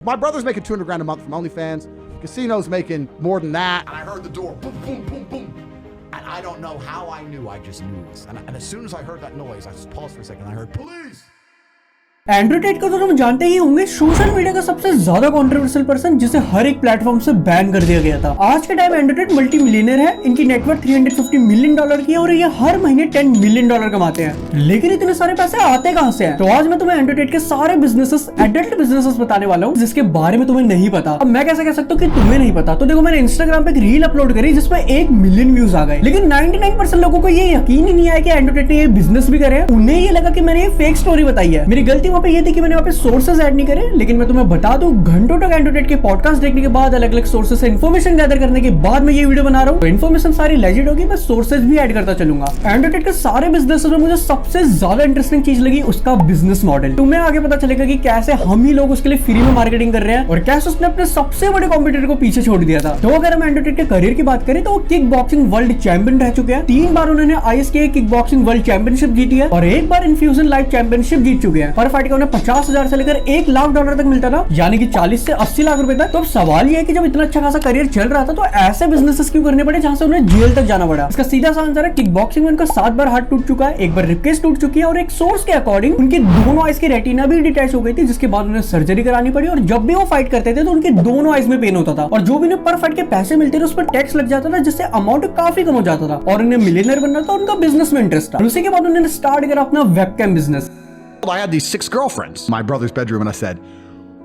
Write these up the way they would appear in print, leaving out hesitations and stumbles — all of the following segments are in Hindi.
My brother's making 200 grand a month from OnlyFans. Casino's making more than that. And I heard the door, boom, boom, boom, boom. And I don't know how I knew, I just knew this. And as soon as I heard that noise, I just paused for a second, I heard, police! Andrew Tate को तो तुम जानते ही होंगे, सोशल मीडिया का सबसे ज्यादा कंट्रोवर्शियल पर्सन जिसे हर एक प्लेटफॉर्म से बैन कर दिया गया था। आज के time Andrew Tate multi millionaire है। इनकी नेटवर्थ $350 मिलियन की है और ये हर महीने $10 मिलियन कमाते हैं। लेकिन इतने सारे पैसे आते कहां से हैं? तो आज मैं तुम्हें एंड्रू टेट के सारे बिजनेसेस, एडल्ट बिजनेसेस बताने वाला हूँ जिसके बारे में तुम्हें नहीं पता। अब मैं कैसे कह सकता हूँ कि तुम्हें नहीं पता? तो देखो, मैंने इंस्टाग्राम पे एक रील अपलोड करी जिसमें 1 मिलियन व्यूज आ गए, लेकिन 99% लोगों को ये यकीन ही नहीं आया कि एंड्रू टेट ने ये बिजनेस भी करे। उन्हें ये लगा कि मैंने ये फेक स्टोरी बताई है। मेरी गलती वहां पे ये थी कि मैंने वहां पे सोर्सेस ऐड नहीं करे। लेकिन मैं तुम्हें बता दूं, घंटों तक एंड्रू टेट के पॉडकास्ट देखने के बाद, अलग अलग सोर्सेस से इन्फॉर्मेशन गैदर करने के बाद मैं ये वीडियो बना रहा हूँ। तो इन्फॉर्मेशन सारी लेजिट होगी, मैं सोर्सेस भी ऐड करता चलूंगा। एंड्रू टेट के सारे बिजनेस में मुझे सबसे ज्यादा इंटरेस्टिंग चीज लगी उसका बिजनेस मॉडल। तुम्हें आगे पता चलेगा कि कैसे हम ही लोग उसके लिए फ्री में मार्केटिंग कर रहे हैं और कैसे उसने अपने सबसे बड़े कॉम्पिटिटर को पीछे छोड़ दिया था। तो अगर हम एंड्रू टेट के करियर की बात करें तो वो किक बॉक्सिंग वर्ल्ड चैंपियन रह चुके हैं। 3 बार उन्होंने ISK kick boxing world championship जीती है और 1 बार इन्फ्यूजन लाइव चैंपियनशिप जीत चुके हैं। पर फाइट का उन्हें $50,000 से लेकर $1 लाख तक मिलता था, यानी कि 40 से 80 लाख रुपए तक। तो अब सवाल ये है कि जब इतना अच्छा खासा करियर चल रहा था तो ऐसे बिजनेसेस क्यों करने पड़े जहां से उन्हें जेल तक जाना पड़ा? इसका सीधा सा आंसर है, किक बॉक्सिंग में उनका 7 बार हाथ टूट चुका है, 1 बार रिबकेज टूट चुकी है और एक सोर्स के अकॉर्डिंग उनकी दोनों आईज की रेटिना भी डिटैच हो गई थी, जिसके बाद उन्हें सर्जरी करानी पड़ी। और जब भी वो फाइट करते थे तो उनकी दोनों आईज में पेन होता था और जो भी उन्हें पर फाइट के पैसे मिलते थे उस पर टैक्स लग जाता था, जिससे अमाउंट काफी कम हो जाता था और उन्हें मिलियनर बनना था। उनका बिजनेस में इंटरेस्ट था। उसी के बाद उन्होंने स्टार्ट करा अपना webcam business. I had these 6 girlfriends in my brother's bedroom and I said,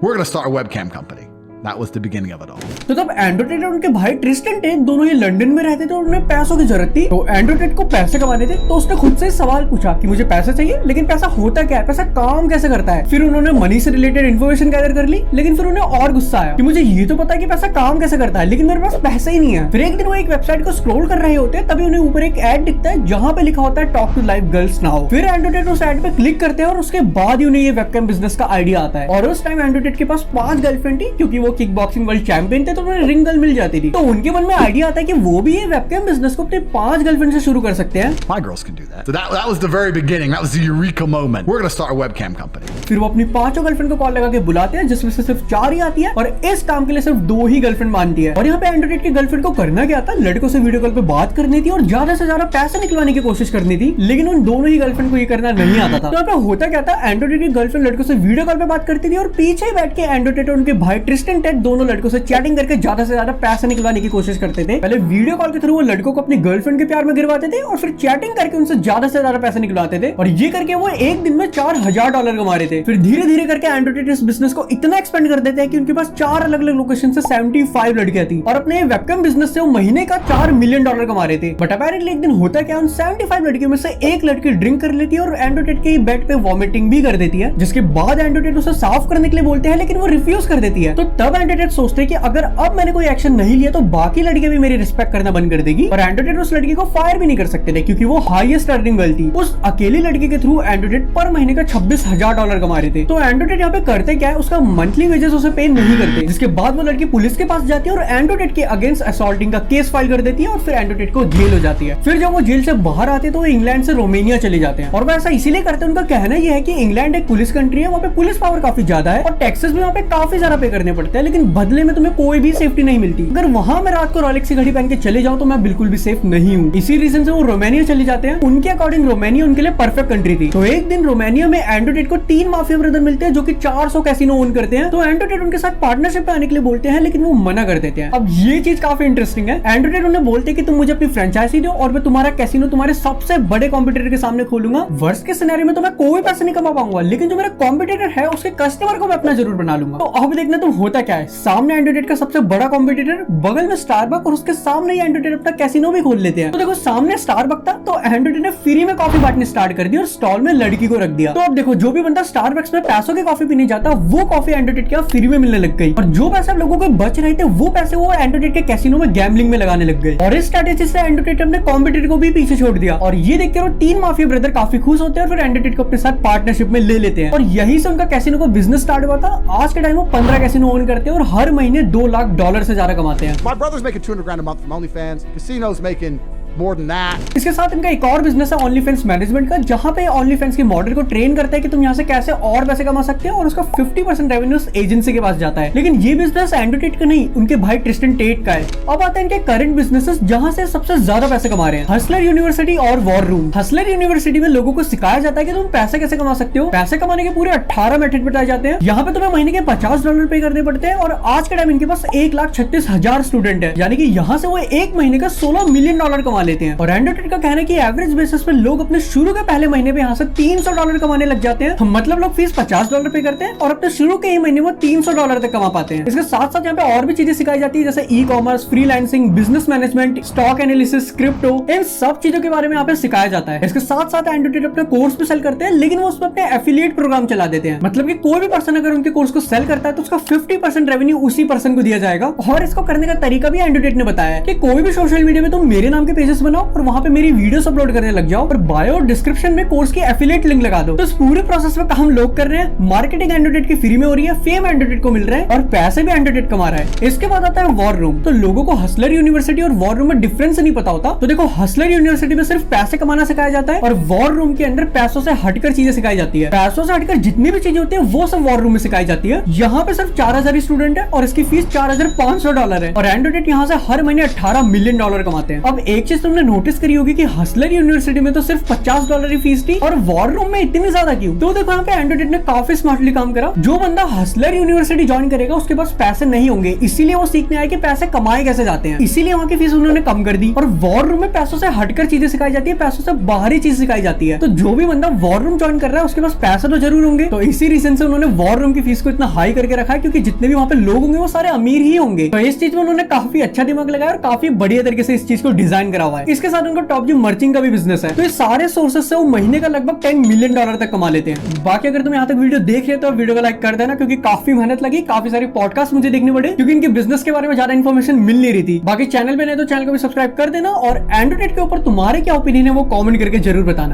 we're going to start a webcam company. That was the beginning of it all. तो तब एंड्रू टेट और उनके भाई ट्रिस्टन टेट दोनों ये लंदन में रहते थे और उन्हें पैसों की जरूरत थी। तो एंड्रू टेट को पैसे कमाने थे तो उसने खुद से सवाल पूछा कि मुझे पैसे चाहिए, लेकिन पैसा होता क्या है, पैसा काम कैसे करता है। फिर उन्होंने मनी से रिलेटेड इन्फॉर्मेशन गैदर कर ली, लेकिन फिर उन्हें और गुस्सा आया कि मुझे ये तो पता है कि पैसा काम कैसे करता है, लेकिन मेरे पास पैसे ही नहीं है। फिर एक दिन वो एक वेबसाइट को स्क्रॉल कर रहे होते हैं, तभी उन्हें ऊपर एक एड दिखता है जहाँ पे लिखा होता है talk to live girls now. फिर एंड्रू टेट उस एड पे क्लिक करते हैं और उसके बाद ही उन्हें ये वेबकैम बिजनेस का आइडिया आता है। और उस टाइम एंड्रू टेट के पास 5 गर्लफ्रेंड थी, क्योंकि वो किक बॉक्सिंग वर्ल्ड चैंपियन थे तो उन्हें रिंग गर्ल मिल जाती थी। तो उनके मन में आइडिया आता है कि वो भी ये वेबकैम बिजनेस को अपने 5 गर्लफ्रेंड से शुरू कर सकते हैं। My girls can do that. So that was the very beginning. That was the eureka moment. We're going to start a webcam company. फिर वो अपनी 5 गर्लफ्रेंड को कॉल लगा के बुलाते हैं, जिसमें से सिर्फ 4 ही आती है और इस काम के लिए सिर्फ 2 ही गर्लफ्रेंड मानती है। और यहाँ पे एंड्रू टेट की गर्लफ्रेंड को करना क्या था, लड़कों से वीडियो कॉल पे बात करनी थी और ज्यादा से ज्यादा पैसे निकलवाने की कोशिश करनी थी, लेकिन उन दोनों ही गर्लफ्रेंड को ये करना नहीं आता था। तो यहाँ पे होता क्या था, एंड्रू टेट की गर्लफ्रेंड लड़कों से वीडियो कॉल पे बात करती थी और पीछे बैठ के एंड्रू टेट और उनके भाई ट्रिस्टन टेट दोनों लड़कों से चैटिंग करके ज्यादा से ज्यादा पैसे निकलवाने की कोशिश करते थे। पहले वीडियो कॉल के थ्रू वो लड़कों को अपनी गर्लफ्रेंड के प्यार में गिरवाते थे और फिर चैटिंग करके उनसे ज्यादा से ज्यादा पैसे निकलवाते थे और ये करके वो एक दिन में $4,000 कमा रहे थे। फिर धीरे धीरे करके एंड्रू टेट इस बिजनेस को इतना एक्सपेंड कर देते हैं कि उनके पास 4 अलग अलग लोकेशन से 75 लड़कियां थी और अपने वेबकैम बिजनेस से वो महीने का $4 मिलियन कमा रहे थे। बट अपेरेंटली एक दिन होता क्या, उन 75 लड़कियों में से एक लड़की ड्रिंक कर लेती है और एंड्रू टेट के बेड पे वॉमिटिंग भी कर देती है, जिसके बाद एंड्रू टेट उसे साफ करने के लिए बोलते हैं, लेकिन वो रिफ्यूज कर देती है। तो तब एंड्रू टेट सोचते हैं कि अगर अब मैंने कोई एक्शन नहीं लिया तो बाकी लड़कियां भी मेरी रिस्पेक्ट करना बंद कर देगी और एंड्रू टेट उस लड़की को फायर भी नहीं कर सकते थे, क्योंकि वो हाईएस्ट अर्निंग गर्ल थी। उस अकेली लड़की के थ्रू एंड्रू टेट पर महीने का $26,000 कमा रहे थे। तो एंड्रू टेट यहाँ पे करते क्या है, उसका मंथली वेजेस उसे पे नहीं करते, जिसके बाद वो लड़की पुलिस के पास जाती है और एंड्रू टेट के अगेंस्ट असॉल्टिंग का केस फाइल कर देती है और फिर एंड्रू टेट को जेल हो जाती है। फिर जब वो जेल से बाहर आते हैं तो वो इंग्लैंड से रोमानिया चले जाते हैं और वो ऐसा इसीलिए करते हैं, उनका कहना यह है कि इंग्लैंड एक पुलिस कंट्री है, वहाँ पे पुलिस पावर काफी ज्यादा है और टैक्सेस भी वहाँ पे काफी ज्यादा पे करने पड़ते हैं, लेकिन बदले में तुम्हें कोई भी सेफ्टी नहीं मिलती। अगर वहाँ मैं रात को रोलेक्स की घड़ी पहन के चले जाऊं तो मैं बिल्कुल भी सेफ नहीं हूँ। इसी रीजन से वो रोमानिया चले जाते हैं। उनके अकॉर्डिंग रोमानिया उनके लिए परफेक्ट कंट्री थी। तो एक दिन रोमानिया में एंड्रू टेट को 3 माफिया ब्रदर मिलते हैं जो कि 400 कैसीनो ओन करते हैं। तो एंड्रू टेट उनके साथ पार्टनरशिप पे आने के लिए बोलते हैं, लेकिन वो मना कर देते हैं। अब ये चीज काफी इंटरेस्टिंग है। एंड्रू टेट उन्हें बोलते हैं कि तुम मुझे अपनी फ्रेंचाइजी दो और मैं तुम्हारा कैसीनो तुम्हारे सबसे बड़े कॉम्पिटिटर के सामने खोलूंगा। वर्स्ट के सिनेरियो में तो मैं कोई पैसे नहीं कमा पाऊंगा, लेकिन जो मेरा कॉम्पिटिटर है उसके कस्टमर को मैं अपना जरूर बना लूंगा। तो अब देखना तुम होता क्या है, सामने एंड्रू टेट का सबसे बड़ा कॉम्पिटिटर, बगल में स्टारबक और उसके सामने ही एंड्रू टेट अपना कैसीनो भी खोल लेते हैं। तो देखो, सामने स्टारबक था तो एंड्रू टेट ने फ्री में कॉफी बांटनी स्टार्ट कर दी और स्टॉल में लड़की को रख दिया। तो अब देखो, जो भी बंदा स्टारबक्स में पैसों की कॉफी पीने जाता वो कॉफी एंड्रू टेट के फ्री में मिलने लग गई और जो पैसे लोगों को बच रहे थे वो पैसे वो एंड्रू टेट के कैसीनो में गैम्बलिंग में लगाने लग गए। और इस स्ट्रेटेजी से एंड्रू टेट अपने कॉम्पिटिटर को भी पीछे छोड़ दिया और ये देखकर वो 3 माफिया ब्रदर काफी खुश होते हैं और फिर एंड्रू टेट को अपने साथ पार्टनरशिप में ले लेते हैं और यही से उनका कैसीनो का बिजनेस स्टार्ट हुआ था। आज के टाइम वो 15 कैसीनो ओन करते हैं और हर महीने $2 लाख से ज्यादा कमाते हैं। My brother's making 200 grand a month from OnlyFans. Casino's making more than that. इसके साथ इनका एक और बिजनेस है OnlyFans मैनेजमेंट का, जहां पे OnlyFans के मॉडल को ट्रेन करता है कि तुम यहाँ से कैसे और पैसे कमा सकते हो, और उसका 50% रेवेन्यू उस एजेंसी के पास जाता है। लेकिन ये बिजनेस एंड्रू टेट का नहीं, उनके भाई ट्रिस्टन टेट का है। अब आते हैं इनके करंट बिजनेसेस जहां से सबसे ज्यादा पैसे कमा रहे हैं, हसलर यूनिवर्सिटी और वॉर रूम। हसलर यूनिवर्सिटी में लोगों को सिखाया जाता है कि तुम पैसे कैसे कमा सकते हो। पैसे कमाने के पूरे 18 मेथड बताए जाते हैं। यहाँ पे तुम्हें महीने के $50 पे करने पड़ते हैं, और आज के टाइम इनके पास 1,36,000 स्टूडेंट है, यानी कि यहाँ से वो एक महीने का $16 मिलियन कमा लेते हैं। और एंड्रू टेट का कहना है कि एवरेज बेसिस पे लोग अपने शुरू के पहले महीने में यहाँ से $300 कमाने लग जाते हैं। मतलब लोग फीस $50 पे करते हैं और अपने शुरू के ही महीने में $300 तक कमा पाते हैं। इसके साथ साथ यहाँ पे और भी चीजें सिखाई जाती है, जैसे ecommerce, freelancing, business management, stock analysis, crypto, इन सब चीजों के बारे में यहाँ पे सिखाया जाता है। इसके साथ साथ एंड्रू टेट अपने कोर्स भी सेल करते हैं, लेकिन वो उसमें अपने एफिलिएट प्रोग्राम चला देते हैं। मतलब कि कोई भी पर्सन अगर उनके कोर्स को सेल करता है तो उसका 50% रेवेन्यू उसी पर्सन को दिया जाएगा। और इसको करने का तरीका भी एंड्रू टेट ने बताया है कि कोई भी सोशल मीडिया में तुम मेरे नाम के पेजेस बनाओ और वहां पे मेरी वीडियोस अपलोड करने लग जाओ, और बायो और डिस्क्रिप्शन में कोर्स की एफिलिएट लिंक लगा दो। तो इस पूरे प्रोसेस में काम लोग कर रहे हैं, मार्केटिंग एंड्रू टेट की फ्री में हो रही है, फेम एंड्रू टेट को मिल रहा है, और पैसे भी एंड्रू टेट कमा रहा है। इसके बाद आता है वॉर रूम। तो लोगों को हसलर यूनिवर्सिटी और वॉर रूम में डिफरेंस नहीं पता होता। तो देखो, हसलर यूनिवर्सिटी में सिर्फ पैसे कमाना सिखाया जाता है, और वॉर रूम के अंदर पैसों से हटकर चीजें सिखाई जाती है। पैसों से हटकर जितनी भी चीजें होती है वो सब वॉर रूम में सिखाई जाती है। यहाँ पे सिर्फ 4,000 स्टूडेंट है और इसकी फीस $4,500 है, और एंड्रू टेट यहाँ से हर महीने $18 मिलियन कमाते हैं। अब एक चीज तुमने नोटिस करी होगी कि हसलर यूनिवर्सिटी में तो सिर्फ $50 ही फीस थी, और वॉर रूम में इतनी ज्यादा क्यों? तो देखो, यहाँ पे एंड्रू टेट ने काफी स्मार्टली काम करा। जो बंदा हसलर यूनिवर्सिटी ज्वाइन करेगा उसके पास पैसे नहीं होंगे, इसीलिए वो सीखने आए कि पैसे कमाए कैसे जाते हैं, इसीलिए वहाँ की फीस उन्होंने कम कर दी। और वॉर रूम में पैसों से हटकर चीजें सिखाई जाती है, पैसों से बाहरी चीज सिखाई जाती है। तो जो भी बंदा वॉर रूम ज्वाइन कर रहा है उसके पास पैसे तो जरूर होंगे। तो इसी रीजन से उन्होंने वॉर रूम की फीस को इतना हाई करके रखा है, क्योंकि जितने भी वहाँ पे लोग होंगे वो सारे अमीर ही होंगे। तो इस चीज में उन्होंने काफी अच्छा दिमाग लगाया और काफी बढ़िया तरीके से इस चीज को डिजाइन करा हुआ है। इसके साथ उनका टॉप जो मर्चिंग का भी बिजनेस है। तो ये सारे सोर्सेज से वो महीने का लगभग $10 मिलियन तक कमा लेते हैं। बाकी अगर तुम यहाँ तक वीडियो देख रहे हो तो वीडियो को लाइक कर देना, क्योंकि काफी मेहनत लगी, काफी सारी पॉडकास्ट मुझे देखने पड़े, क्योंकि इनके बिजनेस के बारे में ज्यादा इन्फॉर्मेशन मिल नहीं रही थी। बाकी चैनल पे नहीं तो चैनल को भी सब्सक्राइब कर देना, और एंड्रू टेट के ऊपर तुम्हारे क्या ओपिनियन है वो कमेंट करके जरूर बताना।